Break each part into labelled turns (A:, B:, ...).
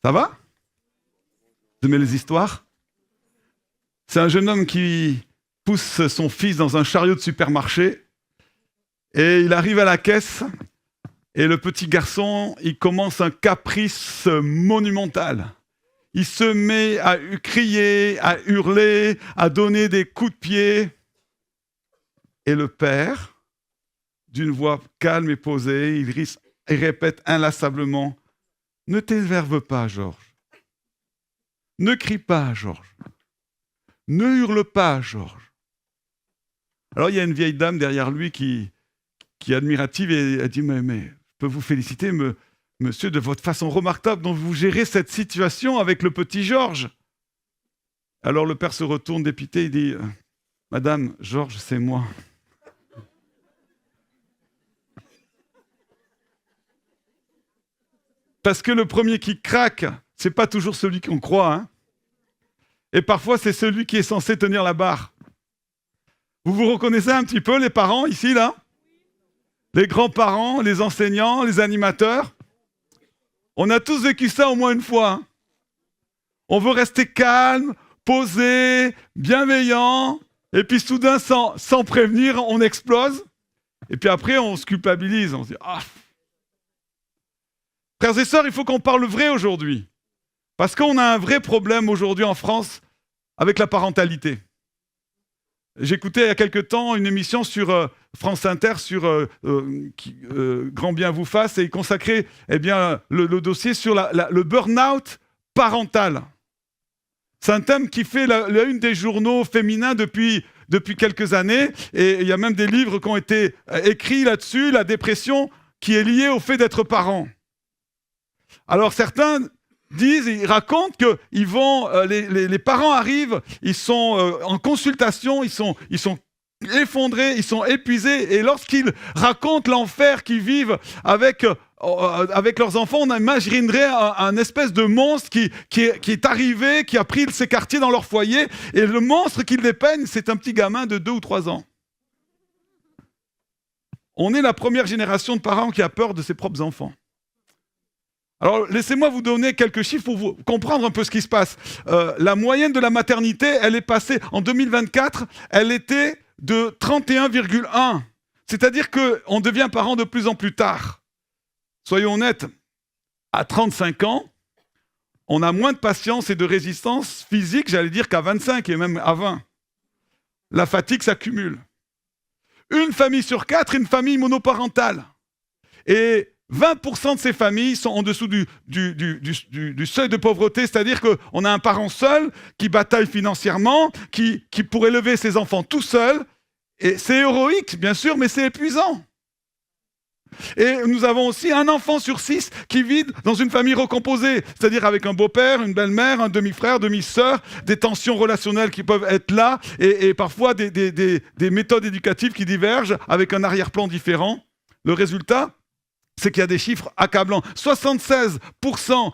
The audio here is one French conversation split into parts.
A: Ça va? Vous aimez les histoires? C'est un jeune homme qui pousse son fils dans un chariot de supermarché et il arrive à la caisse et le petit garçon, il commence un caprice monumental. Il se met à crier, à hurler, à donner des coups de pied. Et le père, d'une voix calme et posée, il répète inlassablement « Ne t'énerve pas, Georges. Ne crie pas, Georges. Ne hurle pas, Georges. » Alors il y a une vieille dame derrière lui qui est admirative et elle dit « Mais je peux vous féliciter, monsieur, de votre façon remarquable dont vous gérez cette situation avec le petit Georges. » Alors le père se retourne dépité et dit « Madame, Georges, c'est moi. » Parce que le premier qui craque, c'est pas toujours celui qu'on croit. Hein. Et parfois, c'est celui qui est censé tenir la barre. Vous vous reconnaissez un petit peu, les parents, ici, là? Les grands-parents, les enseignants, les animateurs? On a tous vécu ça au moins une fois. Hein. On veut rester calme, posé, bienveillant, et puis soudain, sans prévenir, on explose. Et puis après, on se culpabilise. On se dit « Ah !» Frères et sœurs, il faut qu'on parle vrai aujourd'hui. Parce qu'on a un vrai problème aujourd'hui en France avec la parentalité. J'écoutais il y a quelque temps une émission sur France Inter sur Grand bien vous fasse et il consacrait le dossier sur le burn-out parental. C'est un thème qui fait la une des journaux féminins depuis quelques années et il y a même des livres qui ont été écrits là-dessus, la dépression qui est liée au fait d'être parent. Alors certains ils racontent que les parents arrivent, ils sont en consultation, ils sont effondrés, ils sont épuisés, et lorsqu'ils racontent l'enfer qu'ils vivent avec leurs enfants, on imaginerait un espèce de monstre qui est arrivé, qui a pris ses quartiers dans leur foyer, et le monstre qu'ils dépeignent, c'est un petit gamin de 2 ou 3 ans. On est la première génération de parents qui a peur de ses propres enfants. Alors, laissez-moi vous donner quelques chiffres pour vous comprendre un peu ce qui se passe. La moyenne de la maternité, elle est passée, en 2024, elle était de 31,1. C'est-à-dire qu'on devient parent de plus en plus tard. Soyons honnêtes, à 35 ans, on a moins de patience et de résistance physique, j'allais dire, qu'à 25 et même à 20. La fatigue s'accumule. Une famille sur 4, une famille monoparentale. Et 20% de ces familles sont en dessous du seuil de pauvreté, c'est-à-dire qu'on a un parent seul qui bataille financièrement, qui pourrait élever ses enfants tout seul, et c'est héroïque, bien sûr, mais c'est épuisant. Et nous avons aussi un enfant sur 6 qui vit dans une famille recomposée, c'est-à-dire avec un beau-père, une belle-mère, un demi-frère, demi-sœur, des tensions relationnelles qui peuvent être là, et parfois des méthodes éducatives qui divergent avec un arrière-plan différent. Le résultat, c'est qu'il y a des chiffres accablants. 76%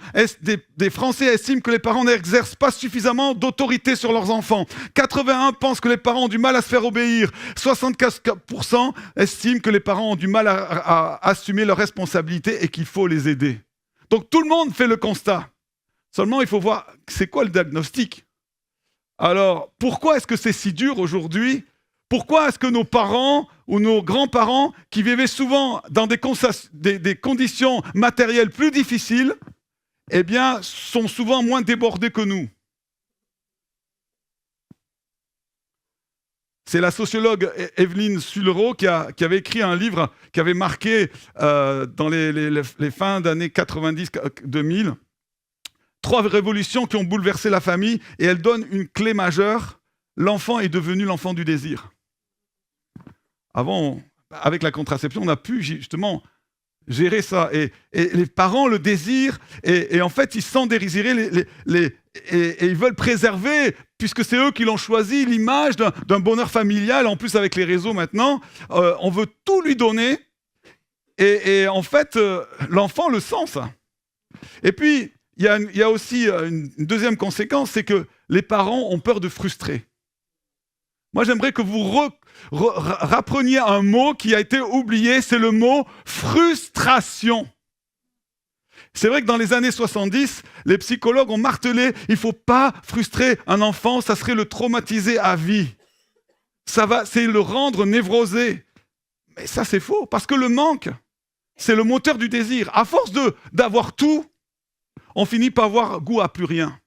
A: des Français estiment que les parents n'exercent pas suffisamment d'autorité sur leurs enfants. 81% pensent que les parents ont du mal à se faire obéir. 74% estiment que les parents ont du mal à assumer leurs responsabilités et qu'il faut les aider. Donc tout le monde fait le constat. Seulement, il faut voir, c'est quoi le diagnostic? Alors, pourquoi est-ce que c'est si dur aujourd'hui? Pourquoi est-ce que nos parents ou nos grands-parents, qui vivaient souvent dans des conditions matérielles plus difficiles, eh bien, sont souvent moins débordés que nous? C'est la sociologue Evelyne Sulero qui avait écrit un livre qui avait marqué dans les fins d'années 90-2000 3 révolutions qui ont bouleversé la famille, et elle donne une clé majeure. L'enfant est devenu l'enfant du désir. Avant, avec la contraception, on a pu justement gérer ça. Et les parents le désirent, et en fait, ils se sentent désirés, et ils veulent préserver, puisque c'est eux qui l'ont choisi, l'image d'un bonheur familial. En plus, avec les réseaux maintenant, on veut tout lui donner. Et en fait, l'enfant le sent, ça. Et puis, il y a aussi une deuxième conséquence, c'est que les parents ont peur de frustrer. Moi, j'aimerais que vous rappreniez un mot qui a été oublié, c'est le mot frustration. C'est vrai que dans les années 70, les psychologues ont martelé, il ne faut pas frustrer un enfant, ça serait le traumatiser à vie. C'est le rendre névrosé. Mais ça, c'est faux, parce que le manque, c'est le moteur du désir. À force d'avoir tout, on finit par avoir goût à plus rien.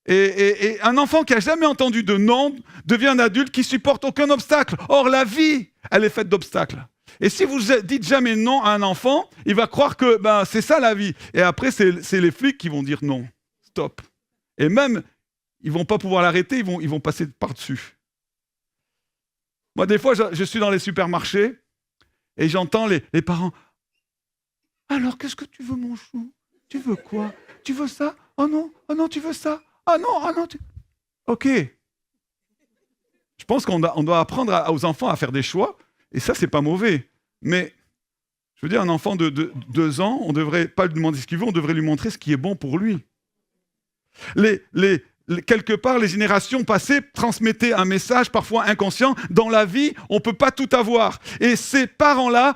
A: Et un enfant qui n'a jamais entendu de non devient un adulte qui supporte aucun obstacle. Or, la vie, elle est faite d'obstacles. Et si vous dites jamais non à un enfant, il va croire que c'est ça la vie. Et après, c'est les flics qui vont dire non, stop. Et même, ils ne vont pas pouvoir l'arrêter, ils vont passer par-dessus. Moi, des fois, je suis dans les supermarchés et j'entends les parents. Alors, qu'est-ce que tu veux, mon chou? Tu veux quoi? Tu veux ça? Oh non, tu veux ça? Ah non, Ok. Je pense qu'on doit apprendre aux enfants à faire des choix, et ça, c'est pas mauvais. Mais, je veux dire, un enfant de 2 ans, on ne devrait pas lui demander ce qu'il veut, on devrait lui montrer ce qui est bon pour lui. Quelque part, les générations passées transmettaient un message parfois inconscient. Dans la vie, on ne peut pas tout avoir. Et ces parents-là,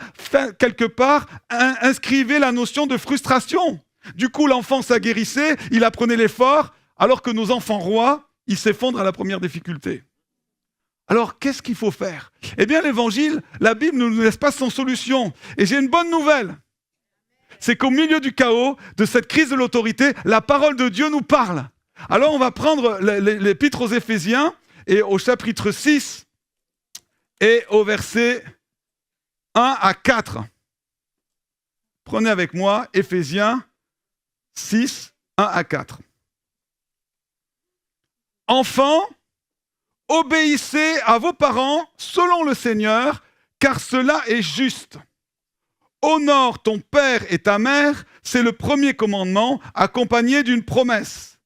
A: quelque part, inscrivaient la notion de frustration. Du coup, l'enfant s'aguerrissait, il apprenait l'effort, alors que nos enfants rois, ils s'effondrent à la première difficulté. Alors, qu'est-ce qu'il faut faire? Eh bien, l'évangile, la Bible ne nous laisse pas sans solution. Et j'ai une bonne nouvelle. C'est qu'au milieu du chaos, de cette crise de l'autorité, la parole de Dieu nous parle. Alors, on va prendre l'épître aux Éphésiens, et au chapitre 6, et au verset 1 à 4. Prenez avec moi Éphésiens 6, 1 à 4. Enfants, obéissez à vos parents selon le Seigneur, car cela est juste. Honore ton père et ta mère, c'est le premier commandement, accompagné d'une promesse,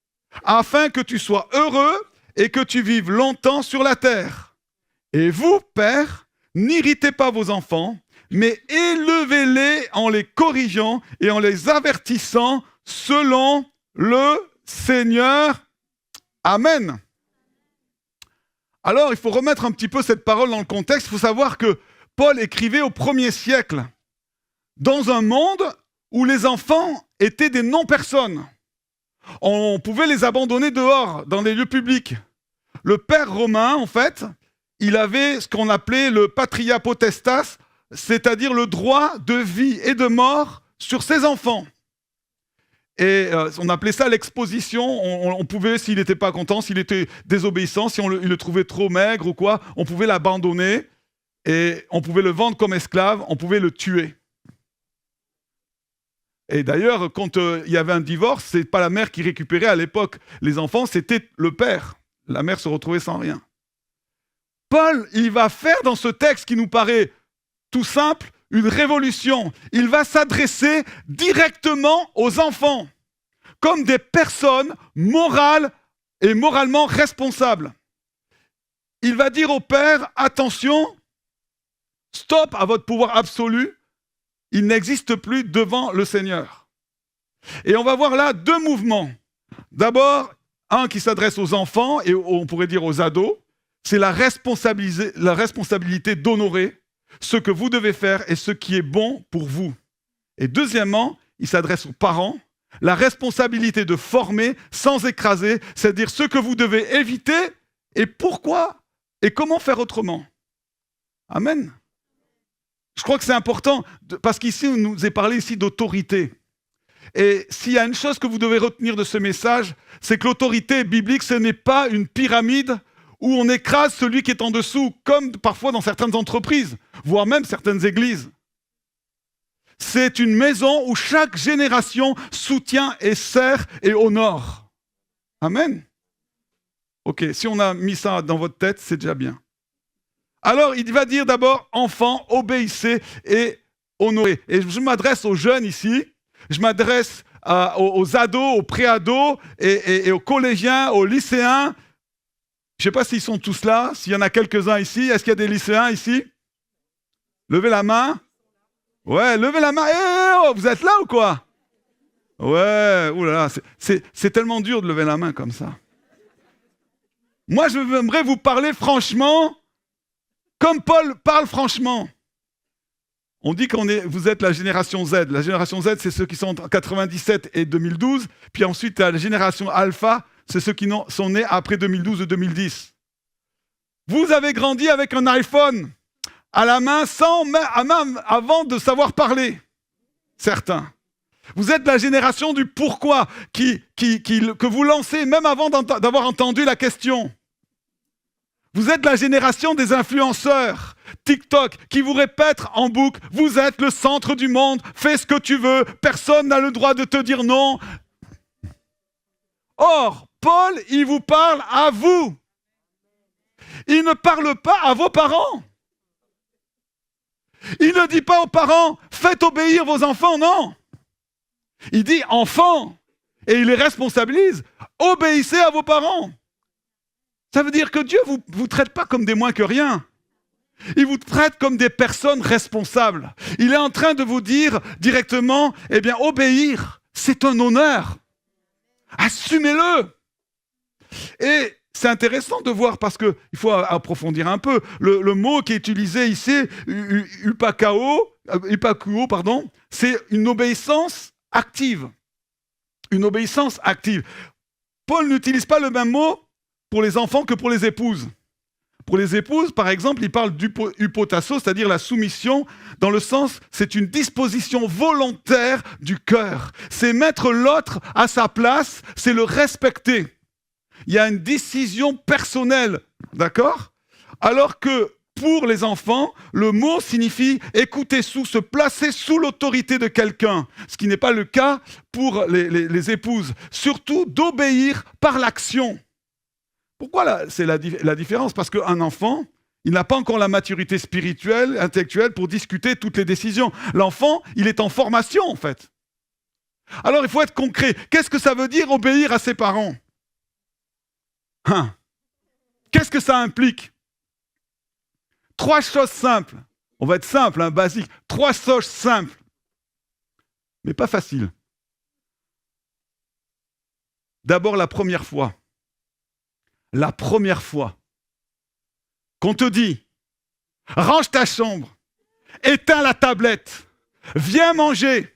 A: afin que tu sois heureux et que tu vives longtemps sur la terre. Et vous, pères, n'irritez pas vos enfants, mais élevez-les en les corrigeant et en les avertissant selon le Seigneur. Amen. Alors, il faut remettre un petit peu cette parole dans le contexte. Il faut savoir que Paul écrivait au 1er siècle, dans un monde où les enfants étaient des non-personnes. On pouvait les abandonner dehors, dans des lieux publics. Le père romain, en fait, il avait ce qu'on appelait le patria potestas, c'est-à-dire le droit de vie et de mort sur ses enfants. Et on appelait ça l'exposition. On pouvait, s'il n'était pas content, s'il était désobéissant, si il le trouvait trop maigre ou quoi, on pouvait l'abandonner et on pouvait le vendre comme esclave, on pouvait le tuer. Et d'ailleurs, quand il y avait un divorce, c'est pas la mère qui récupérait à l'époque les enfants, c'était le père. La mère se retrouvait sans rien. Paul, il va faire dans ce texte qui nous paraît tout simple, une révolution. Il va s'adresser directement aux enfants, comme des personnes morales et moralement responsables. Il va dire au père, attention, stop à votre pouvoir absolu, il n'existe plus devant le Seigneur. Et on va voir là 2 mouvements. D'abord, un qui s'adresse aux enfants, et on pourrait dire aux ados, c'est la responsabilité d'honorer ce que vous devez faire et ce qui est bon pour vous. Et deuxièmement, il s'adresse aux parents, la responsabilité de former sans écraser, c'est-à-dire ce que vous devez éviter et pourquoi et comment faire autrement. Amen. Je crois que c'est important, parce qu'ici, on nous est parlé ici d'autorité. Et s'il y a une chose que vous devez retenir de ce message, c'est que l'autorité biblique, ce n'est pas une pyramide où on écrase celui qui est en dessous, comme parfois dans certaines entreprises, voire même certaines églises. C'est une maison où chaque génération soutient et sert et honore. Amen. Ok, si on a mis ça dans votre tête, c'est déjà bien. Alors, il va dire d'abord, enfants, obéissez et honorez. Et je m'adresse aux jeunes ici, je m'adresse aux ados, aux pré-ados et aux collégiens, aux lycéens. Je ne sais pas s'ils sont tous là, s'il y en a quelques-uns ici. Est-ce qu'il y a des lycéens ici? Levez la main. Ouais, levez la main. Oh, vous êtes là ou quoi? Ouais, oulala, c'est tellement dur de lever la main comme ça. Moi, j'aimerais vous parler franchement, comme Paul parle franchement. On dit vous êtes la génération Z. La génération Z, c'est ceux qui sont entre 97 et 2012. Puis ensuite, la génération Alpha, c'est ceux qui sont nés après 2012 ou 2010. Vous avez grandi avec un iPhone à la main, même avant de savoir parler. Certains. Vous êtes la génération du pourquoi que vous lancez même avant d'avoir entendu la question. Vous êtes la génération des influenceurs TikTok qui vous répètent en boucle « Vous êtes le centre du monde, fais ce que tu veux, personne n'a le droit de te dire non. » Or, Paul, il vous parle à vous. Il ne parle pas à vos parents. Il ne dit pas aux parents « Faites obéir vos enfants », non. Il dit « Enfants » et il les responsabilise « Obéissez à vos parents ». Ça veut dire que Dieu ne vous traite pas comme des moins que rien. Il vous traite comme des personnes responsables. Il est en train de vous dire directement, eh bien, obéir, c'est un honneur. Assumez-le. Et c'est intéressant de voir parce qu'il faut approfondir un peu. Le mot qui est utilisé ici, upakuo, c'est une obéissance active. Une obéissance active. Paul n'utilise pas le même mot pour les enfants que pour les épouses. Pour les épouses, par exemple, il parle d'upotasso, c'est-à-dire la soumission, dans le sens, c'est une disposition volontaire du cœur. C'est mettre l'autre à sa place, c'est le respecter. Il y a une décision personnelle, d'accord ? Alors que pour les enfants, le mot signifie écouter se placer sous l'autorité de quelqu'un, ce qui n'est pas le cas pour les épouses. Surtout d'obéir par l'action. Pourquoi c'est la différence ? Parce qu'un enfant, il n'a pas encore la maturité spirituelle, intellectuelle pour discuter toutes les décisions. L'enfant, il est en formation en fait. Alors il faut être concret. Qu'est-ce que ça veut dire obéir à ses parents ? Qu'est-ce que ça implique ? 3 choses simples. On va être simple, basique. 3 choses simples. Mais pas faciles. D'abord la première fois. La première fois qu'on te dit « Range ta chambre, éteins la tablette, viens manger »,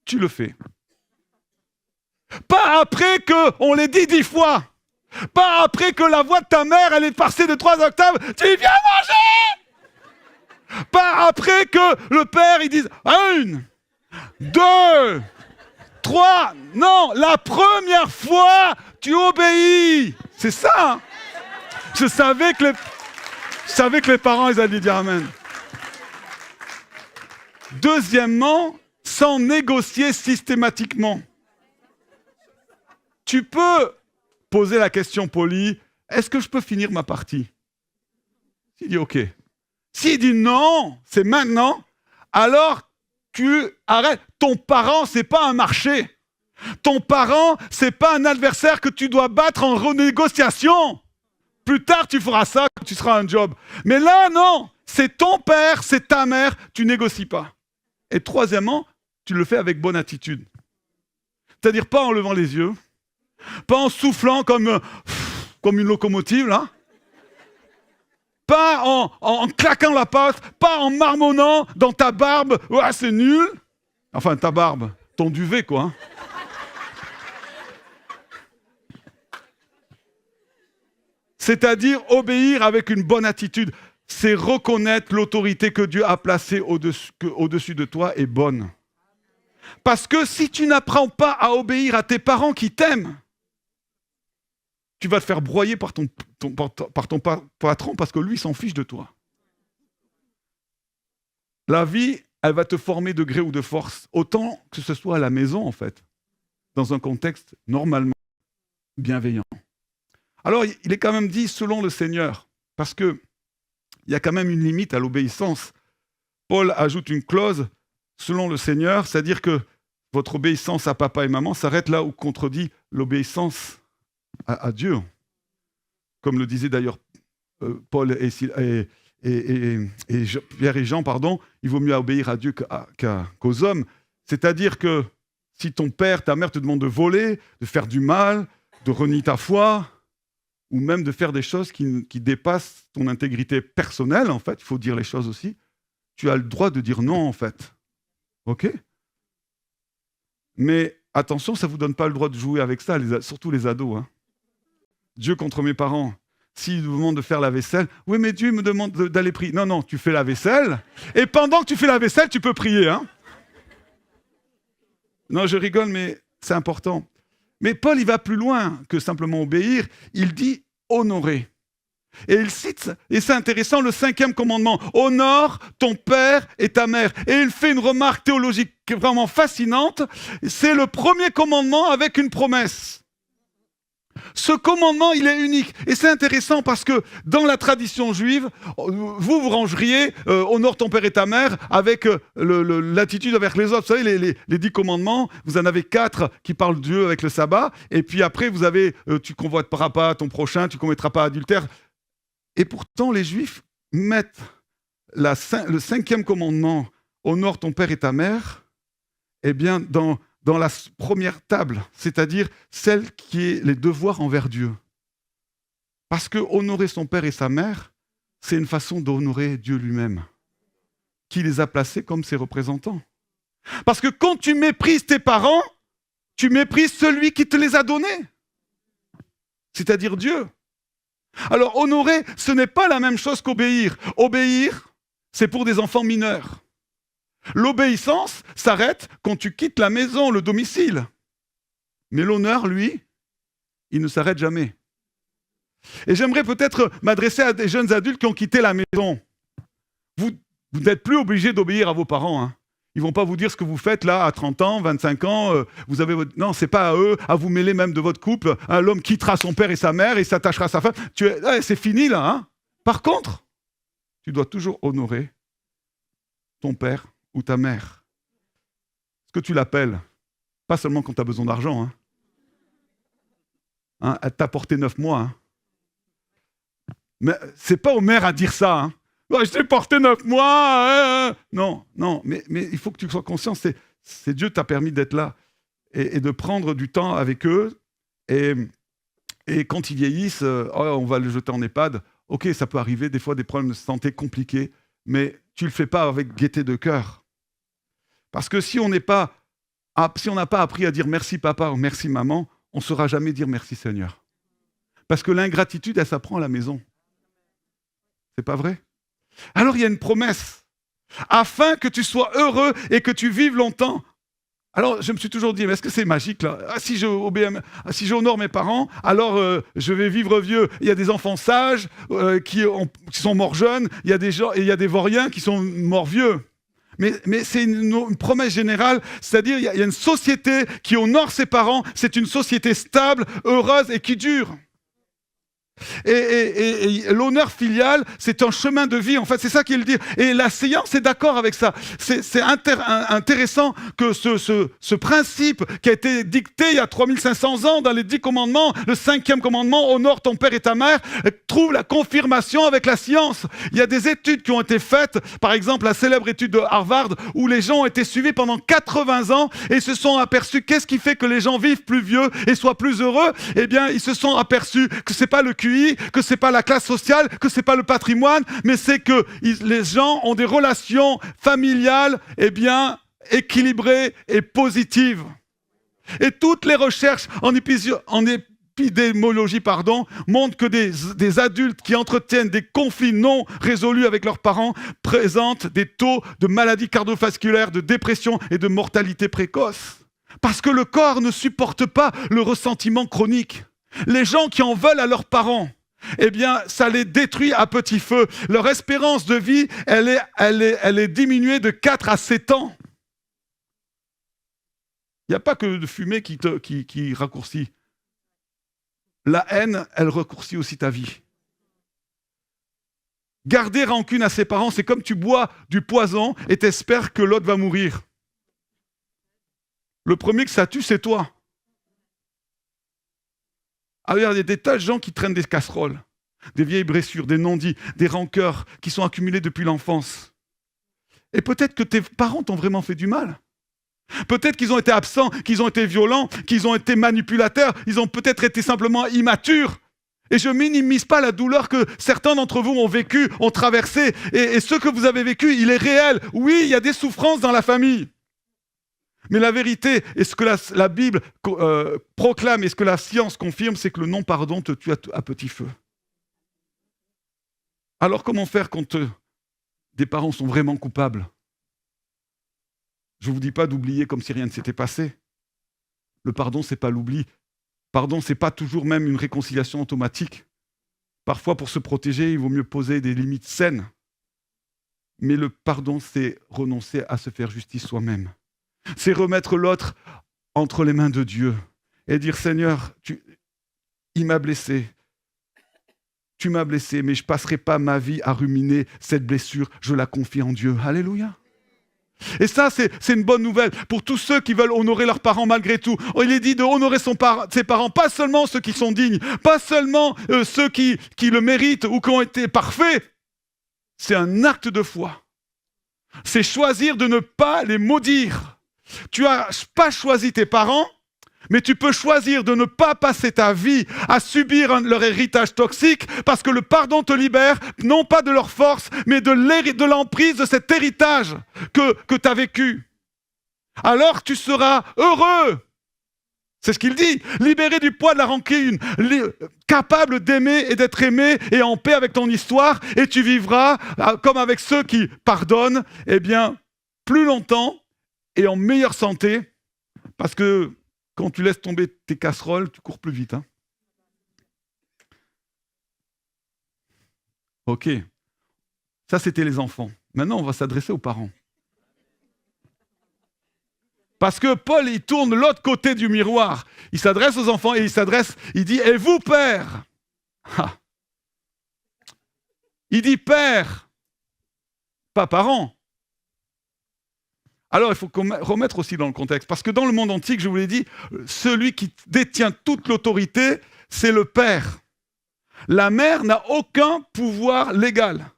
A: tu le fais. Pas après qu'on l'ait dit 10 fois. Pas après que la voix de ta mère, elle est passée de 3 octaves, « Tu viens manger !» Pas après que le père, il dise « 1, 2, 3 ». Non, la première fois, tu obéis. C'est ça. Je savais que les parents, ils allaient dire amen. Deuxièmement, sans négocier systématiquement. Tu peux poser la question polie, est-ce que je peux finir ma partie ? S'il dit OK. S'il dit non, c'est maintenant, alors tu arrêtes. Ton parent, c'est pas un marché. Ton parent, c'est pas un adversaire que tu dois battre en renégociation. Plus tard, tu feras ça quand tu seras un job. Mais là, non. C'est ton père, c'est ta mère, tu négocies pas. Et troisièmement, tu le fais avec bonne attitude. C'est-à-dire pas en levant les yeux, pas en soufflant comme une locomotive, là. Pas en claquant la patte, pas en marmonnant dans ta barbe. Ouais, c'est nul. Enfin, ta barbe, ton duvet, quoi. C'est-à-dire obéir avec une bonne attitude. C'est reconnaître l'autorité que Dieu a placée au-dessus de toi est bonne. Parce que si tu n'apprends pas à obéir à tes parents qui t'aiment, tu vas te faire broyer par ton patron parce que lui s'en fiche de toi. La vie, elle va te former de gré ou de force, autant que ce soit à la maison en fait, dans un contexte normalement bienveillant. Alors, il est quand même dit selon le Seigneur, parce qu'il y a quand même une limite à l'obéissance. Paul ajoute une clause selon le Seigneur, c'est-à-dire que votre obéissance à papa et maman s'arrête là où contredit l'obéissance à Dieu. Comme le disaient d'ailleurs Paul et Pierre et Jean, il vaut mieux obéir à Dieu qu'aux hommes. C'est-à-dire que si ton père, ta mère te demandent de voler, de faire du mal, de renier ta foi, ou même de faire des choses qui dépassent ton intégrité personnelle, en fait, il faut dire les choses aussi, tu as le droit de dire non, en fait. OK? Mais attention, ça ne vous donne pas le droit de jouer avec ça, surtout les ados. Hein. Dieu contre mes parents. S'il vous demande de faire la vaisselle, oui, mais Dieu me demande d'aller prier. Non, non, tu fais la vaisselle, et pendant que tu fais la vaisselle, tu peux prier. Hein. Non, je rigole, mais c'est important. Mais Paul, il va plus loin que simplement obéir. Il dit honorer. Et il cite, et c'est intéressant, le 5e commandement. Honore ton père et ta mère. Et il fait une remarque théologique vraiment fascinante. C'est le premier commandement avec une promesse. Ce commandement, il est unique. Et c'est intéressant parce que dans la tradition juive, vous rangeriez honore ton père et ta mère avec l'attitude envers les autres. Vous savez, les 10 commandements, vous en avez 4 qui parlent de Dieu avec le sabbat. Et puis après, vous avez tu convoiteras pas ton prochain, tu commettras pas adultère. Et pourtant, les Juifs mettent le 5e commandement, honore ton père et ta mère, eh bien, dans la première table, c'est-à-dire celle qui est les devoirs envers Dieu. Parce que honorer son père et sa mère, c'est une façon d'honorer Dieu lui-même, qui les a placés comme ses représentants. Parce que quand tu méprises tes parents, tu méprises celui qui te les a donnés, c'est-à-dire Dieu. Alors, honorer, ce n'est pas la même chose qu'obéir. Obéir, c'est pour des enfants mineurs. L'obéissance s'arrête quand tu quittes la maison, le domicile. Mais l'honneur, lui, il ne s'arrête jamais. Et j'aimerais peut-être m'adresser à des jeunes adultes qui ont quitté la maison. Vous n'êtes plus obligés d'obéir à vos parents. Hein. Ils ne vont pas vous dire ce que vous faites là, à 30 ans, 25 ans. Vous avez votre... Non, ce n'est pas à eux, à vous mêler même de votre couple. Hein, l'homme quittera son père et sa mère et s'attachera à sa femme. C'est fini là. Hein. Par contre, tu dois toujours honorer ton père ou ta mère. Ce que tu l'appelles, pas seulement quand tu as besoin d'argent. Hein. Hein, elle t'a porté 9 mois. Hein. Mais c'est pas aux mères à dire ça. Hein. Oh, je t'ai porté 9 mois. Non, mais il faut que tu sois conscient, c'est Dieu t'a permis d'être là et de prendre du temps avec eux. Et quand ils vieillissent, on va le jeter en EHPAD. Ok, ça peut arriver, des fois des problèmes de santé compliqués, mais tu le fais pas avec gaieté de cœur. Parce que si on n'a pas appris à dire merci papa ou merci maman, on ne saura jamais dire merci Seigneur. Parce que l'ingratitude, elle s'apprend à la maison. C'est pas vrai? Alors il y a une promesse, afin que tu sois heureux et que tu vives longtemps. Alors je me suis toujours dit, mais est-ce que c'est magique là? Si j'honore mes parents, alors je vais vivre vieux. Il y a des enfants sages qui sont morts jeunes, il y a des gens, et il y a des vauriens qui sont morts vieux. Mais c'est une promesse générale, c'est-à-dire il y a une société qui honore ses parents, c'est une société stable, heureuse et qui dure. Et l'honneur filial, c'est un chemin de vie, en fait, c'est ça qu'il dit. Et la séance est d'accord avec ça. C'est intéressant que ce principe qui a été dicté il y a 3500 ans dans les 10 commandements, le 5e commandement, honore ton père et ta mère, trouve la confirmation avec la science. Il y a des études qui ont été faites, par exemple la célèbre étude de Harvard, où les gens ont été suivis pendant 80 ans et se sont aperçus qu'est-ce qui fait que les gens vivent plus vieux et soient plus heureux. Eh bien, ils se sont aperçus que c'est pas le QI, que c'est pas la classe sociale, que c'est pas le patrimoine, mais c'est que les gens ont des relations familiales, eh bien, équilibrées et positives. Et toutes les recherches en épidémiologie, montrent que des adultes qui entretiennent des conflits non résolus avec leurs parents présentent des taux de maladies cardiovasculaires, de dépression et de mortalité précoce. Parce que le corps ne supporte pas le ressentiment chronique. Les gens qui en veulent à leurs parents, eh bien, ça les détruit à petit feu. Leur espérance de vie, elle est diminuée de 4 à 7 ans. Il n'y a pas que de fumer qui raccourcit. La haine, elle raccourcit aussi ta vie. Garder rancune à ses parents, c'est comme tu bois du poison et t'espères que l'autre va mourir. Le premier que ça tue, c'est toi. Alors, il y a des tas de gens qui traînent des casseroles, des vieilles blessures, des non-dits, des rancœurs qui sont accumulées depuis l'enfance. Et peut-être que tes parents t'ont vraiment fait du mal. Peut-être qu'ils ont été absents, qu'ils ont été violents, qu'ils ont été manipulateurs, ils ont peut-être été simplement immatures. Et je minimise pas la douleur que certains d'entre vous ont vécu, ont traversé. Et ce que vous avez vécu, il est réel. Oui, il y a des souffrances dans la famille. Mais la vérité, et ce que la Bible proclame et ce que la science confirme, c'est que le non-pardon te tue à petit feu. Alors comment faire quand des parents sont vraiment coupables? Je ne vous dis pas d'oublier comme si rien ne s'était passé. Le pardon, ce n'est pas l'oubli. Pardon, ce n'est pas toujours même une réconciliation automatique. Parfois, pour se protéger, il vaut mieux poser des limites saines. Mais le pardon, c'est renoncer à se faire justice soi-même. C'est remettre l'autre entre les mains de Dieu et dire « Seigneur, il m'a blessé. Tu m'as blessé, mais je ne passerai pas ma vie à ruminer cette blessure. Je la confie en Dieu. » Alléluia. Et ça, c'est une bonne nouvelle pour tous ceux qui veulent honorer leurs parents malgré tout. Il est dit de honorer ses parents, pas seulement ceux qui sont dignes, pas seulement ceux qui le méritent ou qui ont été parfaits. C'est un acte de foi. C'est choisir de ne pas les maudire. Tu n'as pas choisi tes parents, mais tu peux choisir de ne pas passer ta vie à subir leur héritage toxique parce que le pardon te libère, non pas de leur force, mais de l'emprise de cet héritage que tu as vécu. Alors tu seras heureux. C'est ce qu'il dit. Libéré du poids de la rancune, capable d'aimer et d'être aimé et en paix avec ton histoire, et tu vivras comme avec ceux qui pardonnent, eh bien, plus longtemps et en meilleure santé, parce que quand tu laisses tomber tes casseroles, tu cours plus vite. Hein. Ok. Ça, c'était les enfants. Maintenant, on va s'adresser aux parents. Parce que Paul, il tourne de l'autre côté du miroir. Il s'adresse aux enfants et il dit « Et vous, père ?» Il dit « Père », pas parent. Alors, il faut remettre aussi dans le contexte. Parce que dans le monde antique, je vous l'ai dit, celui qui détient toute l'autorité, c'est le père. La mère n'a aucun pouvoir légal.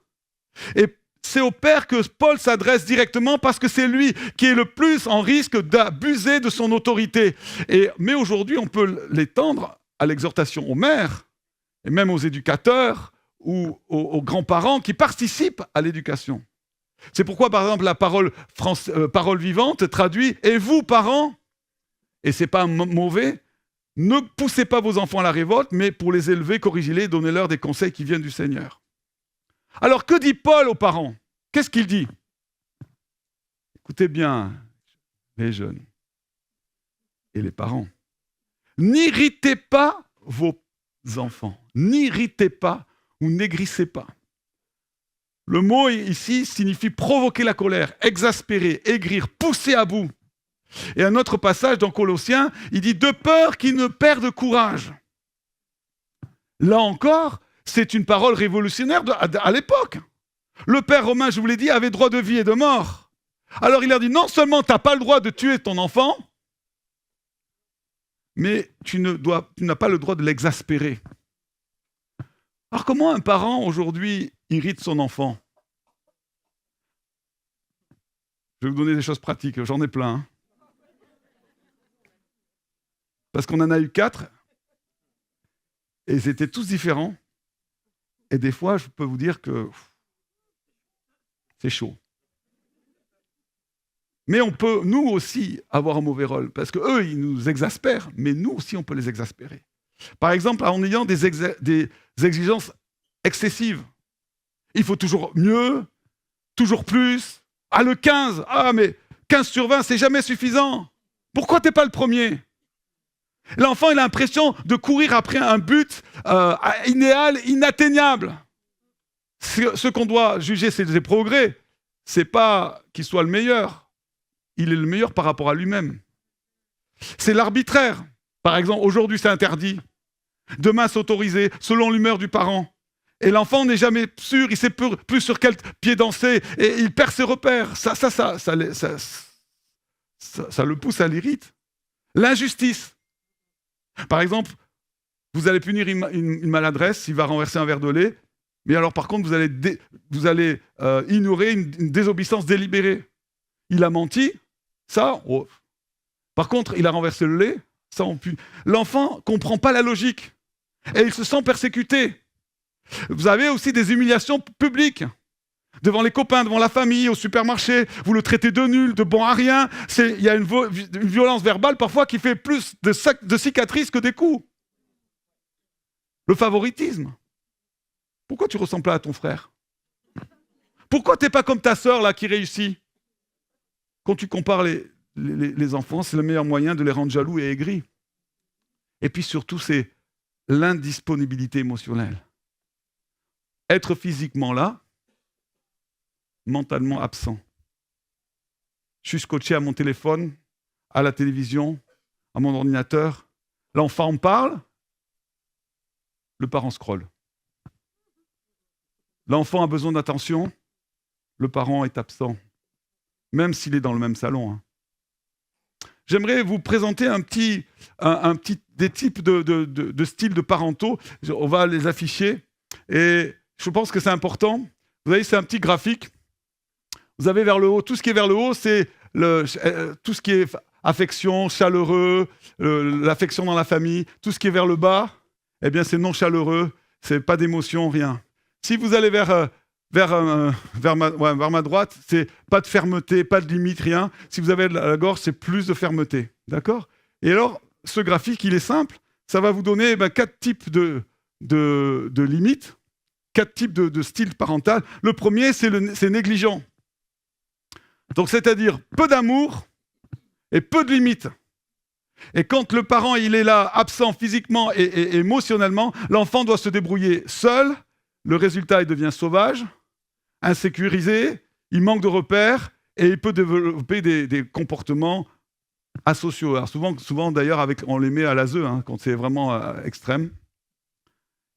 A: Et c'est au père que Paul s'adresse directement parce que c'est lui qui est le plus en risque d'abuser de son autorité. Mais aujourd'hui, on peut l'étendre à l'exhortation aux mères, et même aux éducateurs ou aux grands-parents qui participent à l'éducation. C'est pourquoi, par exemple, la parole vivante traduit « Et vous, parents ?» Et c'est pas mauvais. Ne poussez pas vos enfants à la révolte, mais pour les élever, corrigez-les, donnez-leur des conseils qui viennent du Seigneur. Alors, que dit Paul aux parents? Qu'est-ce qu'il dit? Écoutez bien, les jeunes et les parents. N'irritez pas vos enfants. N'irritez pas ou n'aigrissez pas. Le mot ici signifie provoquer la colère, exaspérer, aigrir, pousser à bout. Et un autre passage dans Colossiens, il dit « de peur qu'ils ne perdent courage ». Là encore, c'est une parole révolutionnaire à l'époque. Le père romain, je vous l'ai dit, avait droit de vie et de mort. Alors il a dit, non seulement tu n'as pas le droit de tuer ton enfant, mais tu n'as pas le droit de l'exaspérer. Alors comment un parent aujourd'hui irrite son enfant? Je vais vous donner des choses pratiques, j'en ai plein. Hein. Parce qu'on en a eu 4, et ils étaient tous différents. Et des fois, je peux vous dire que c'est chaud. Mais on peut, nous aussi, avoir un mauvais rôle. Parce qu'eux, ils nous exaspèrent, mais nous aussi, on peut les exaspérer. Par exemple, en ayant des exigences excessives. Il faut toujours mieux, toujours plus. Ah, le 15, mais 15 sur 20, c'est jamais suffisant. Pourquoi tu n'es pas le premier? L'enfant, il a l'impression de courir après un but idéal, inatteignable. Ce qu'on doit juger, c'est ses progrès. C'est pas qu'il soit le meilleur. Il est le meilleur par rapport à lui-même. C'est l'arbitraire. Par exemple, aujourd'hui, c'est interdit. Demain, c'est autorisé, selon l'humeur du parent. Et l'enfant n'est jamais sûr, il ne sait plus sur quel pied danser, et il perd ses repères. Ça le pousse, ça l'irrite. L'injustice. Par exemple, vous allez punir une maladresse, il va renverser un verre de lait, mais alors par contre, vous allez ignorer une désobéissance délibérée. Il a menti, ça, Par contre, il a renversé le lait, ça on punit. L'enfant ne comprend pas la logique. Et il se sent persécuté. Vous avez aussi des humiliations publiques. Devant les copains, devant la famille, au supermarché, vous le traitez de nul, de bon à rien. Il y a une violence verbale parfois qui fait plus de cicatrices que des coups. Le favoritisme. Pourquoi tu ne ressembles pas à ton frère? Pourquoi tu n'es pas comme ta sœur là qui réussit? Quand tu compares les enfants, c'est le meilleur moyen de les rendre jaloux et aigris. Et puis surtout, c'est l'indisponibilité émotionnelle. Être physiquement là, mentalement absent. Je suis scotché à mon téléphone, à la télévision, à mon ordinateur. L'enfant parle, le parent scrolle. L'enfant a besoin d'attention, le parent est absent, même s'il est dans le même salon. Hein. J'aimerais vous présenter des types de styles de parentaux. On va les afficher. Et je pense que c'est important. Vous voyez, c'est un petit graphique. Vous avez vers le haut, tout ce qui est vers le haut, c'est tout ce qui est affection, chaleureux, l'affection dans la famille. Tout ce qui est vers le bas, eh bien, c'est non chaleureux, c'est pas d'émotion, rien. Si vous allez vers ma droite, c'est pas de fermeté, pas de limite, rien. Si vous avez la gorge, c'est plus de fermeté. D'accord? Et alors, ce graphique, il est simple. Ça va vous donner 4 types de limites, 4 types de style parental. Le premier, c'est négligent. Donc, c'est-à-dire peu d'amour et peu de limites. Et quand le parent il est là, absent physiquement et émotionnellement, l'enfant doit se débrouiller seul. Le résultat, il devient sauvage, insécurisé, il manque de repères et il peut développer des comportements asociaux. Alors souvent d'ailleurs, on les met à l'ASE quand c'est vraiment extrême.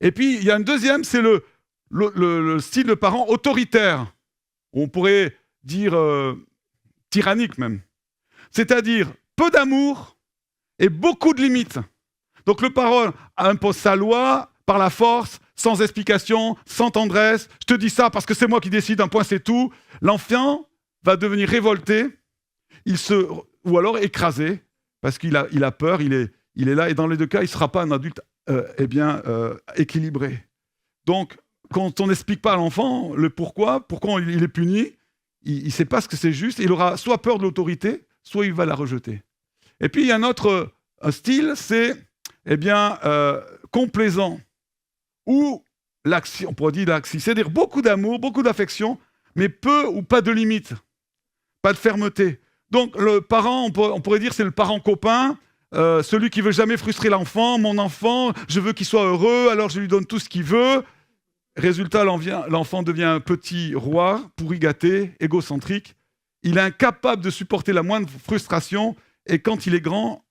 A: Et puis, il y a une deuxième, c'est le style de parent autoritaire. On pourrait dire tyrannique même. C'est-à-dire peu d'amour et beaucoup de limites. Donc le parent impose sa loi par la force, sans explication, sans tendresse. Je te dis ça parce que c'est moi qui décide, un point c'est tout. L'enfant va devenir révolté, ou alors écrasé, parce qu'il a peur, il est là, et dans les deux cas, il ne sera pas un adulte équilibré. Donc, quand on n'explique pas à l'enfant le pourquoi il est puni, il ne sait pas ce que c'est juste, il aura soit peur de l'autorité, soit il va la rejeter. Et puis, il y a un autre style, c'est complaisant, ou laxi, on pourrait dire laxi, c'est-à-dire beaucoup d'amour, beaucoup d'affection, mais peu ou pas de limites, pas de fermeté. Donc, le parent, on pourrait dire, c'est le parent copain, celui qui veut jamais frustrer l'enfant. Mon enfant, je veux qu'il soit heureux, alors je lui donne tout ce qu'il veut. Résultat, l'enfant devient un petit roi, pourri gâté, égocentrique. Il est incapable de supporter la moindre frustration. Et quand il est grand,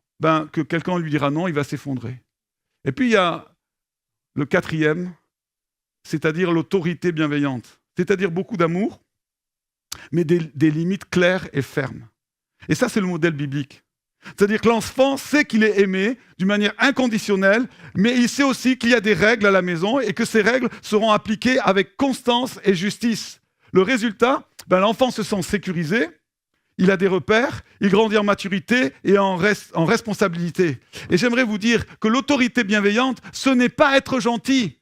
A: que quelqu'un lui dira non, il va s'effondrer. Et puis, il y a le quatrième, c'est-à-dire l'autorité bienveillante. C'est-à-dire beaucoup d'amour, mais des limites claires et fermes. Et ça, c'est le modèle biblique. C'est-à-dire que l'enfant sait qu'il est aimé d'une manière inconditionnelle, mais il sait aussi qu'il y a des règles à la maison et que ces règles seront appliquées avec constance et justice. Le résultat, l'enfant se sent sécurisé, il a des repères, il grandit en maturité et en responsabilité. Et j'aimerais vous dire que l'autorité bienveillante, ce n'est pas être gentil,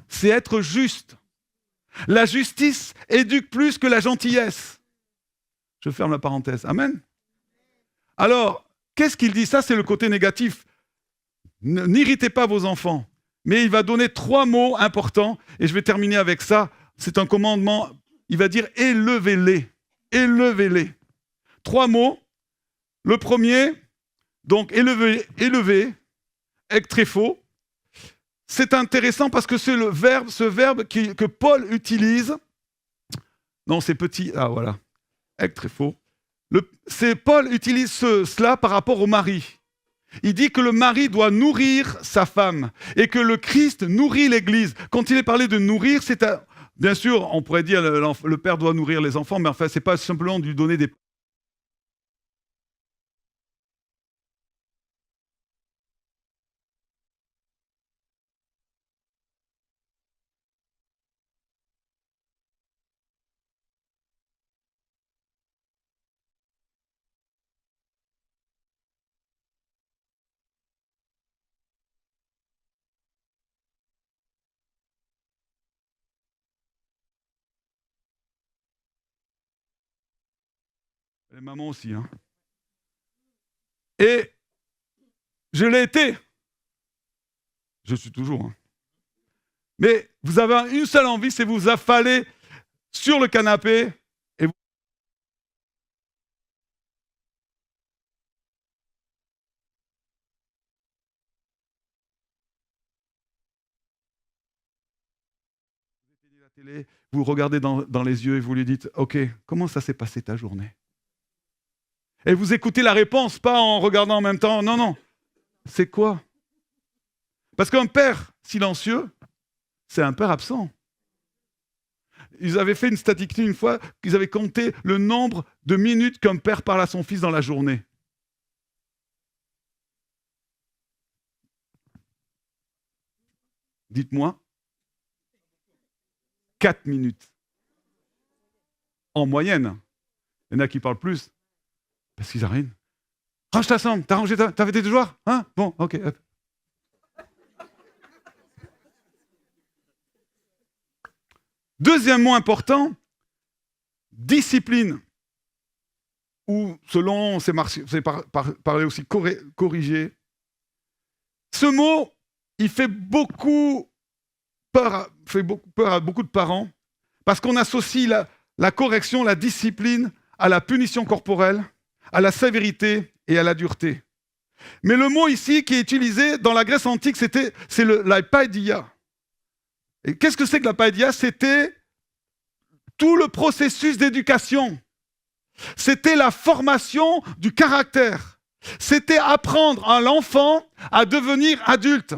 A: c'est être juste. La justice éduque plus que la gentillesse. Je ferme la parenthèse. Amen. Alors, qu'est-ce qu'il dit? Ça, c'est le côté négatif. N'irritez pas vos enfants. Mais il va donner 3 mots importants, et je vais terminer avec ça. C'est un commandement. Il va dire élevez-les. Élevez-les. 3 mots. Le premier, donc élever, ektrepho. C'est intéressant parce que c'est ce verbe que Paul utilise. Non, c'est petit. Ah, voilà. Ektrepho. Paul utilise cela par rapport au mari. Il dit que le mari doit nourrir sa femme et que le Christ nourrit l'Église. Quand il est parlé de nourrir, bien sûr, on pourrait dire le père doit nourrir les enfants, mais enfin, c'est pas simplement de lui donner des Les mamans aussi. Hein. Et je l'ai été. Je suis toujours. Hein. Mais vous avez une seule envie, c'est vous affaler sur le canapé et vous... éteignez la télé, vous regardez dans les yeux et vous lui dites « Ok, comment ça s'est passé ta journée ?» Et vous écoutez la réponse, pas en regardant en même temps. Non, non. C'est quoi? Parce qu'un père silencieux, c'est un père absent. Ils avaient fait une statistique une fois, qu'ils avaient compté le nombre de minutes qu'un père parle à son fils dans la journée. Dites-moi. 4 minutes. En moyenne. Il y en a qui parlent plus. Parce qu'ils arrivent. Range ta chambre, t'as rangé t'as fait tes devoirs? Hein? Bon, ok. Hop. Deuxième mot important, discipline. Ou selon, c'est parlé aussi corriger. Ce mot, il fait beaucoup peur à beaucoup de parents, parce qu'on associe la correction, la discipline, à la punition corporelle, à la sévérité et à la dureté. Mais le mot ici qui est utilisé dans la Grèce antique, c'est la paideia. Et qu'est-ce que c'est que la paideia? C'était tout le processus d'éducation. C'était la formation du caractère. C'était apprendre à l'enfant à devenir adulte.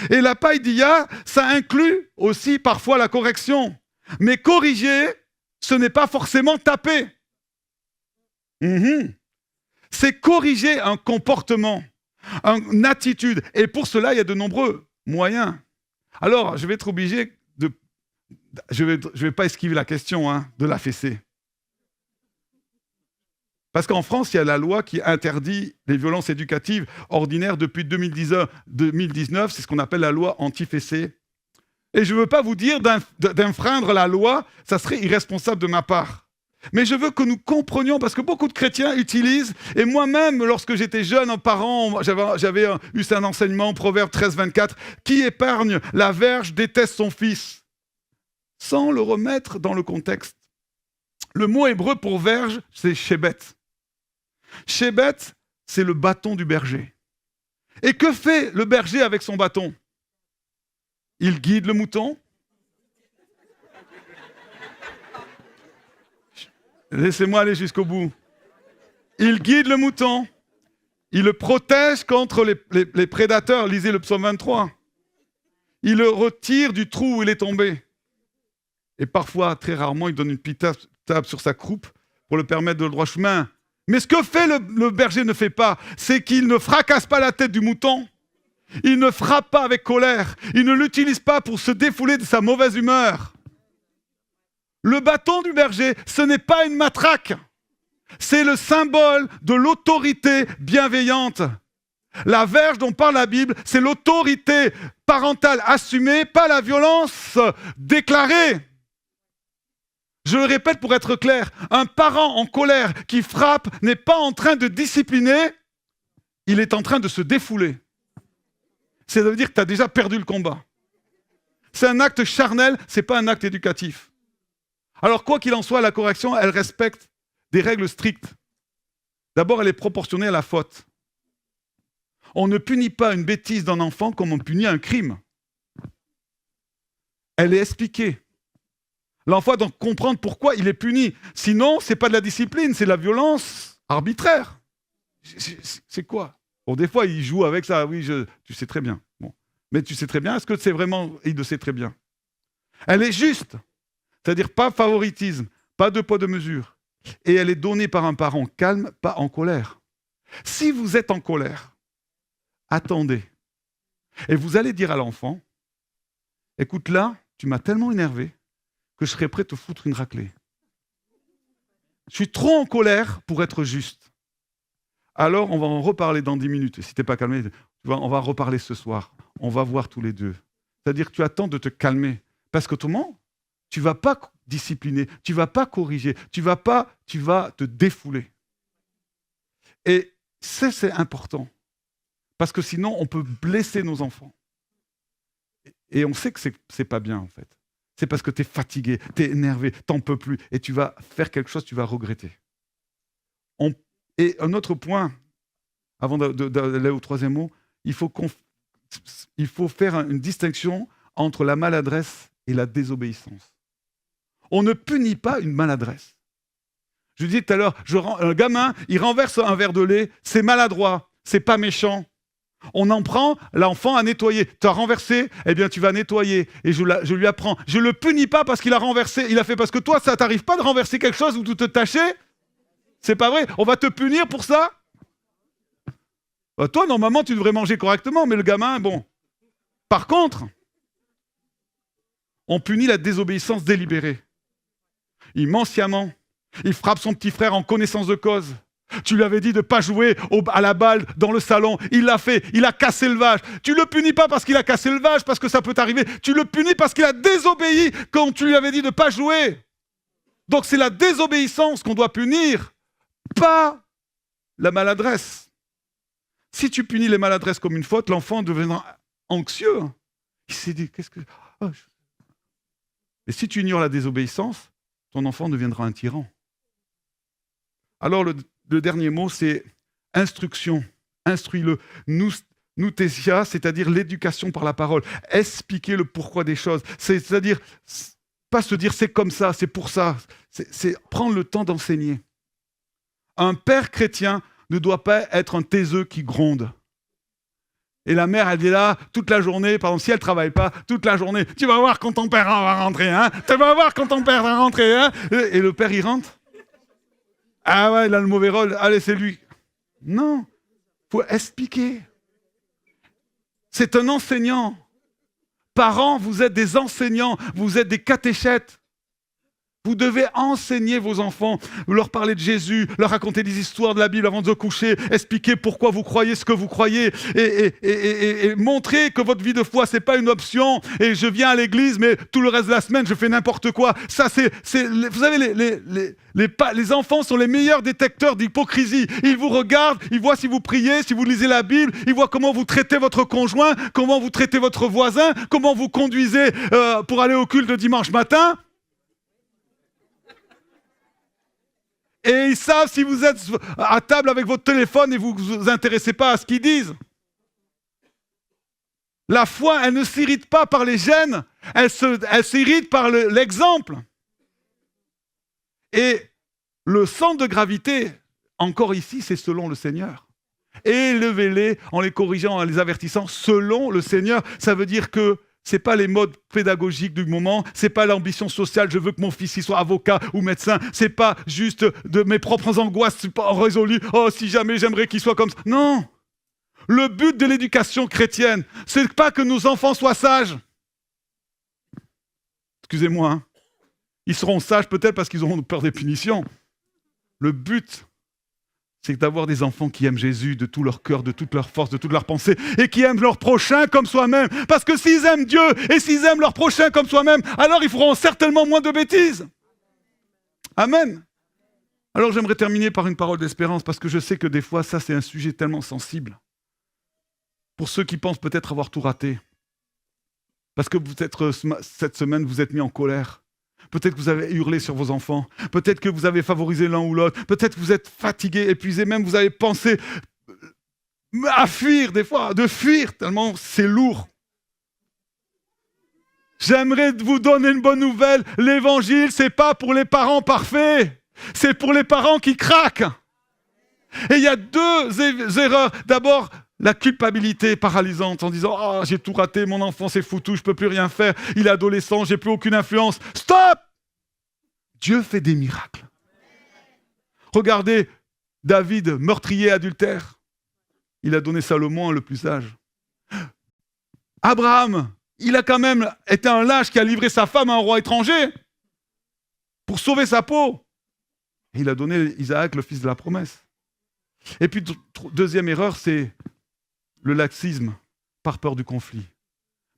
A: Et la paideia, ça inclut aussi parfois la correction. Mais corriger, ce n'est pas forcément taper. C'est corriger un comportement, une attitude. Et pour cela, il y a de nombreux moyens. Alors, je vais être obligé de... Je vais pas esquiver la question de la fessée. Parce qu'en France, il y a la loi qui interdit les violences éducatives ordinaires depuis 2019. C'est ce qu'on appelle la loi anti-fessée. Et je ne veux pas vous dire d'enfreindre la loi, ça serait irresponsable de ma part. Mais je veux que nous comprenions, parce que beaucoup de chrétiens utilisent, et moi-même, lorsque j'étais jeune, en parent, j'avais eu un enseignement, Proverbe 13, 24, qui épargne la verge déteste son fils, sans le remettre dans le contexte. Le mot hébreu pour verge, c'est shebet. Shebet, c'est le bâton du berger. Et que fait le berger avec son bâton? Il guide le mouton. Laissez-moi aller jusqu'au bout. Il guide le mouton. Il le protège contre les prédateurs. Lisez le psaume 23. Il le retire du trou où il est tombé. Et parfois, très rarement, il donne une petite tape sur sa croupe pour le permettre de le droit chemin. Mais ce que fait le berger ne fait pas, c'est qu'il ne fracasse pas la tête du mouton. Il ne frappe pas avec colère. Il ne l'utilise pas pour se défouler de sa mauvaise humeur. Le bâton du berger, ce n'est pas une matraque. C'est le symbole de l'autorité bienveillante. La verge dont parle la Bible, c'est l'autorité parentale assumée, pas la violence déclarée. Je le répète pour être clair, un parent en colère qui frappe n'est pas en train de discipliner, il est en train de se défouler. Ça veut dire que tu as déjà perdu le combat. C'est un acte charnel, ce n'est pas un acte éducatif. Alors quoi qu'il en soit, la correction, elle respecte des règles strictes. D'abord, elle est proportionnée à la faute. On ne punit pas une bêtise d'un enfant comme on punit un crime. Elle est expliquée. L'enfant doit comprendre pourquoi il est puni. Sinon, ce n'est pas de la discipline, c'est de la violence arbitraire. C'est quoi? Bon, des fois, il joue avec ça. Oui, tu sais très bien. Bon. Mais tu sais très bien, est-ce que c'est vraiment... Il le sait très bien. Elle est juste. C'est-à-dire pas favoritisme, pas de poids de mesure. Et elle est donnée par un parent calme, pas en colère. Si vous êtes en colère, attendez. Et vous allez dire à l'enfant, écoute là, tu m'as tellement énervé que je serais prêt à te foutre une raclée. Je suis trop en colère pour être juste. Alors, on va en reparler dans 10 minutes. Si tu n'es pas calmé, on va reparler ce soir. On va voir tous les deux. C'est-à-dire que tu attends de te calmer. Parce qu'autrement, tu ne vas pas discipliner, tu ne vas pas corriger, tu vas te défouler. Et c'est important. Parce que sinon, on peut blesser nos enfants. Et on sait que c'est pas bien, en fait. C'est parce que tu es fatigué, tu es énervé, t'en peux plus, et tu vas faire quelque chose, tu vas regretter. Et un autre point, avant d'aller au troisième mot, il faut faire une distinction entre la maladresse et la désobéissance. On ne punit pas une maladresse. Je disais tout à l'heure, un gamin, il renverse un verre de lait, c'est maladroit, c'est pas méchant. On en prend l'enfant à nettoyer. Tu as renversé, eh bien tu vas nettoyer. Et je lui apprends. Je ne le punis pas parce qu'il a renversé. Il a fait parce que toi, ça t'arrive pas de renverser quelque chose ou de te tâcher. C'est pas vrai. On va te punir pour ça. Toi, normalement, tu devrais manger correctement, mais le gamin, bon. Par contre, on punit la désobéissance délibérée. Il ment sciemment. Il frappe son petit frère en connaissance de cause. Tu lui avais dit de ne pas jouer à la balle dans le salon. Il l'a fait. Il a cassé le vase. Tu ne le punis pas parce qu'il a cassé le vase, parce que ça peut t'arriver. Tu le punis parce qu'il a désobéi quand tu lui avais dit de ne pas jouer. Donc c'est la désobéissance qu'on doit punir, pas la maladresse. Si tu punis les maladresses comme une faute, l'enfant devenant anxieux. Il s'est dit, qu'est-ce que... Oh, Et si tu ignores la désobéissance, ton enfant deviendra un tyran. Alors le dernier mot, c'est instruction. Instruis-le. Noutésia, c'est-à-dire l'éducation par la parole. Expliquer le pourquoi des choses. C'est-à-dire, pas se dire c'est comme ça, c'est pour ça. C'est prendre le temps d'enseigner. Un père chrétien ne doit pas être un taiseux qui gronde. Et la mère, elle est là toute la journée, par exemple, si elle ne travaille pas, toute la journée. Tu vas voir quand ton père va rentrer, hein. Tu vas voir quand ton père va rentrer, hein. Et le père, il rentre. Ah ouais, il a le mauvais rôle. Allez, c'est lui. Non, il faut expliquer. C'est un enseignant. Parents, vous êtes des enseignants, vous êtes des catéchètes. Vous devez enseigner vos enfants, leur parler de Jésus, leur raconter des histoires de la Bible avant de se coucher, expliquer pourquoi vous croyez ce que vous croyez et montrer que votre vie de foi, ce n'est pas une option et je viens à l'église, mais tout le reste de la semaine, je fais n'importe quoi. Ça, vous savez, les enfants sont les meilleurs détecteurs d'hypocrisie. Ils vous regardent, ils voient si vous priez, si vous lisez la Bible, ils voient comment vous traitez votre conjoint, comment vous traitez votre voisin, comment vous conduisez pour aller au culte de dimanche matin. Et ils savent si vous êtes à table avec votre téléphone et vous ne vous intéressez pas à ce qu'ils disent. La foi, elle ne s'irrite pas par les gènes, elle s'irrite par l'exemple. Et le centre de gravité, encore ici, c'est selon le Seigneur. Élevez-les en les corrigeant, en les avertissant selon le Seigneur. Ça veut dire que ce n'est pas les modes pédagogiques du moment, ce n'est pas l'ambition sociale, je veux que mon fils il soit avocat ou médecin, ce n'est pas juste de mes propres angoisses résolues, oh si jamais j'aimerais qu'il soit comme ça. Non, le but de l'éducation chrétienne, ce n'est pas que nos enfants soient sages. Excusez-moi, hein. Ils seront sages peut-être parce qu'ils auront peur des punitions. Le but, c'est d'avoir des enfants qui aiment Jésus de tout leur cœur, de toute leur force, de toute leur pensée, et qui aiment leur prochain comme soi-même. Parce que s'ils aiment Dieu et s'ils aiment leur prochain comme soi-même, alors ils feront certainement moins de bêtises. Amen. Alors j'aimerais terminer par une parole d'espérance, parce que je sais que des fois, ça c'est un sujet tellement sensible. Pour ceux qui pensent peut-être avoir tout raté. Parce que cette semaine, vous êtes mis en colère. Peut-être que vous avez hurlé sur vos enfants. Peut-être que vous avez favorisé l'un ou l'autre. Peut-être que vous êtes fatigué, épuisé. Même vous avez pensé à fuir des fois, de fuir tellement c'est lourd. J'aimerais vous donner une bonne nouvelle. L'évangile, c'est pas pour les parents parfaits. C'est pour les parents qui craquent. Et il y a deux erreurs. D'abord, la culpabilité paralysante en disant « Ah, j'ai tout raté, mon enfant c'est foutu, je ne peux plus rien faire, il est adolescent, j'ai plus aucune influence. » Stop! Dieu fait des miracles. Regardez, David, meurtrier, adultère. Il a donné Salomon le plus sage. Abraham, il a quand même été un lâche qui a livré sa femme à un roi étranger pour sauver sa peau. Et il a donné Isaac, le fils de la promesse. Et puis, deuxième erreur, c'est le laxisme par peur du conflit.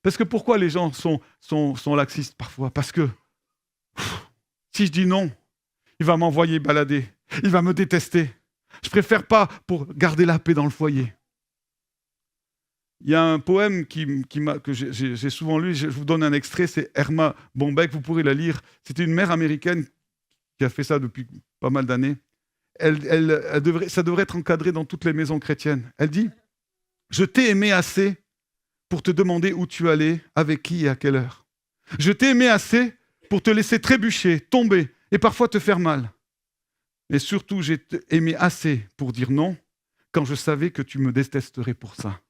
A: Parce que pourquoi les gens sont laxistes parfois? Parce que si je dis non, il va m'envoyer balader, il va me détester. Je préfère pas pour garder la paix dans le foyer. Il y a un poème que j'ai souvent lu, je vous donne un extrait, c'est Erma Bombeck, vous pourrez la lire. C'était une mère américaine qui a fait ça depuis pas mal d'années. Ça devrait être encadré dans toutes les maisons chrétiennes. Elle dit « Je t'ai aimé assez pour te demander où tu allais, avec qui et à quelle heure. Je t'ai aimé assez pour te laisser trébucher, tomber et parfois te faire mal. Mais surtout, j'ai aimé assez pour dire non quand je savais que tu me détesterais pour ça. »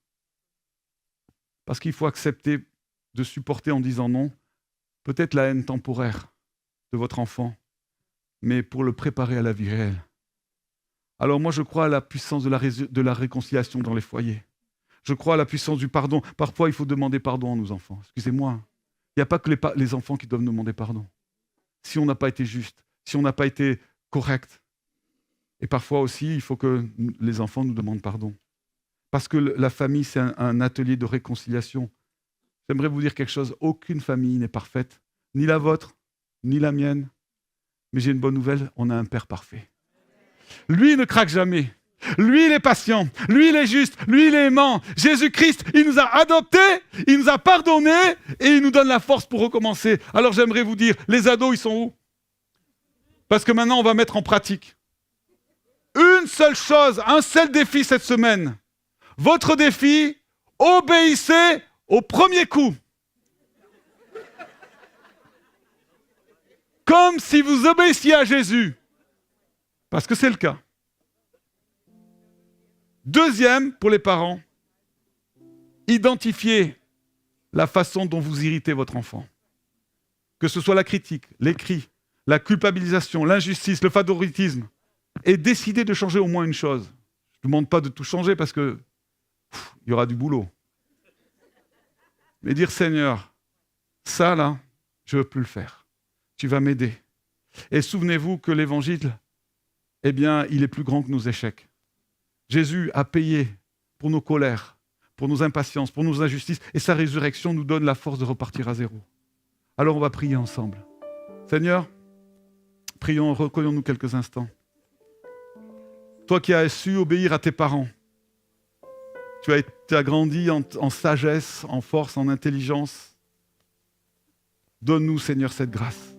A: Parce qu'il faut accepter de supporter en disant non, peut-être la haine temporaire de votre enfant, mais pour le préparer à la vie réelle. Alors moi, je crois à la puissance de la réconciliation dans les foyers. Je crois à la puissance du pardon. Parfois, il faut demander pardon à nos enfants. Excusez-moi. Il n'y a pas que les enfants qui doivent nous demander pardon. Si on n'a pas été juste, si on n'a pas été correct. Et parfois aussi, il faut que les enfants nous demandent pardon. Parce que la famille, c'est un atelier de réconciliation. J'aimerais vous dire quelque chose. Aucune famille n'est parfaite. Ni la vôtre, ni la mienne. Mais j'ai une bonne nouvelle, on a un Père parfait. Lui, il ne craque jamais. Lui, il est patient. Lui, il est juste. Lui, il est aimant. Jésus-Christ, il nous a adoptés, il nous a pardonnés et il nous donne la force pour recommencer. Alors j'aimerais vous dire, les ados, ils sont où? Parce que maintenant, on va mettre en pratique. Une seule chose, un seul défi cette semaine. Votre défi, obéissez au premier coup. Comme si vous obéissiez à Jésus. Parce que c'est le cas. Deuxième, pour les parents, identifiez la façon dont vous irritez votre enfant. Que ce soit la critique, les cris, la culpabilisation, l'injustice, le favoritisme. Et décidez de changer au moins une chose. Je ne demande pas de tout changer parce que il y aura du boulot. Mais dire, Seigneur, ça là, je ne veux plus le faire. Tu vas m'aider. Et souvenez-vous que l'évangile, eh bien, il est plus grand que nos échecs. Jésus a payé pour nos colères, pour nos impatiences, pour nos injustices, et sa résurrection nous donne la force de repartir à zéro. Alors on va prier ensemble. Seigneur, prions, recueillons-nous quelques instants. Toi qui as su obéir à tes parents, tu as grandi en sagesse, en force, en intelligence. Donne-nous, Seigneur, cette grâce.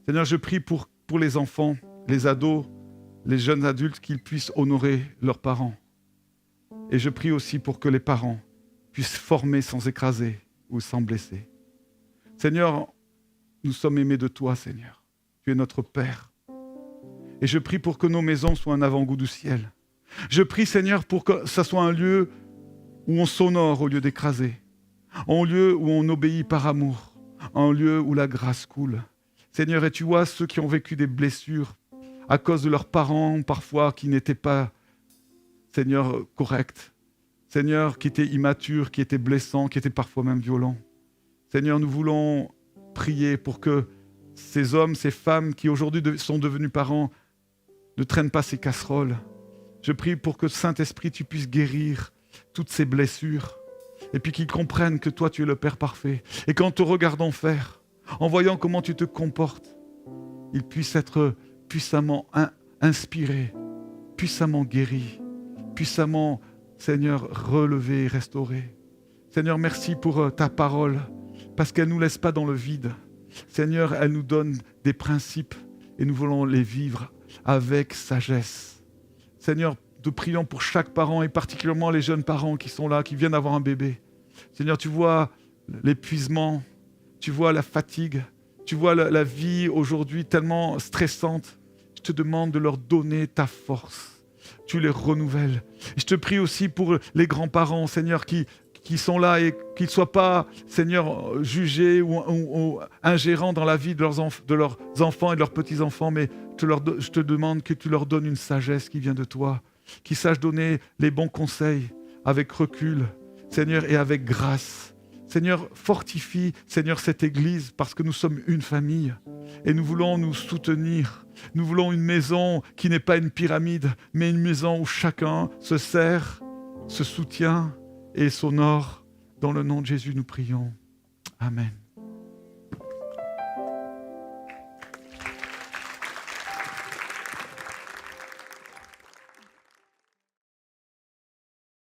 A: Seigneur, je prie pour les enfants, les ados, les jeunes adultes, qu'ils puissent honorer leurs parents. Et je prie aussi pour que les parents puissent former sans écraser ou sans blesser. Seigneur, nous sommes aimés de toi, Seigneur. Tu es notre Père. Et je prie pour que nos maisons soient un avant-goût du ciel. Je prie, Seigneur, pour que ça soit un lieu où on s'honore au lieu d'écraser, un lieu où on obéit par amour, un lieu où la grâce coule. Seigneur, et tu vois ceux qui ont vécu des blessures à cause de leurs parents, parfois, qui n'étaient pas, Seigneur, corrects. Seigneur, qui étaient immatures, qui étaient blessants, qui étaient parfois même violents. Seigneur, nous voulons prier pour que ces hommes, ces femmes qui aujourd'hui sont devenus parents ne traînent pas ces casseroles. Je prie pour que, Saint-Esprit, tu puisses guérir toutes ces blessures et puis qu'ils comprennent que toi, tu es le Père parfait. Et qu'en te regardant faire, en voyant comment tu te comportes, ils puissent être puissamment inspirés, puissamment guéris, puissamment, Seigneur, relevés et restaurés. Seigneur, merci pour ta parole, parce qu'elle ne nous laisse pas dans le vide. Seigneur, elle nous donne des principes et nous voulons les vivre avec sagesse. Seigneur, nous prions pour chaque parent et particulièrement les jeunes parents qui sont là, qui viennent d'avoir un bébé. Seigneur, tu vois l'épuisement, tu vois la fatigue, tu vois la vie aujourd'hui tellement stressante. Je te demande de leur donner ta force. Tu les renouvelles. Et je te prie aussi pour les grands-parents, Seigneur, qui sont là et qu'ils ne soient pas, Seigneur, jugés ou ingérants dans la vie de leurs enfants et de leurs petits-enfants, mais je te demande que tu leur donnes une sagesse qui vient de toi, qu'ils sachent donner les bons conseils avec recul, Seigneur, et avec grâce. Seigneur, fortifie, Seigneur, cette Église, parce que nous sommes une famille et nous voulons nous soutenir. Nous voulons une maison qui n'est pas une pyramide, mais une maison où chacun se sert, se soutient et s'honore. Dans le nom de Jésus, nous prions. Amen.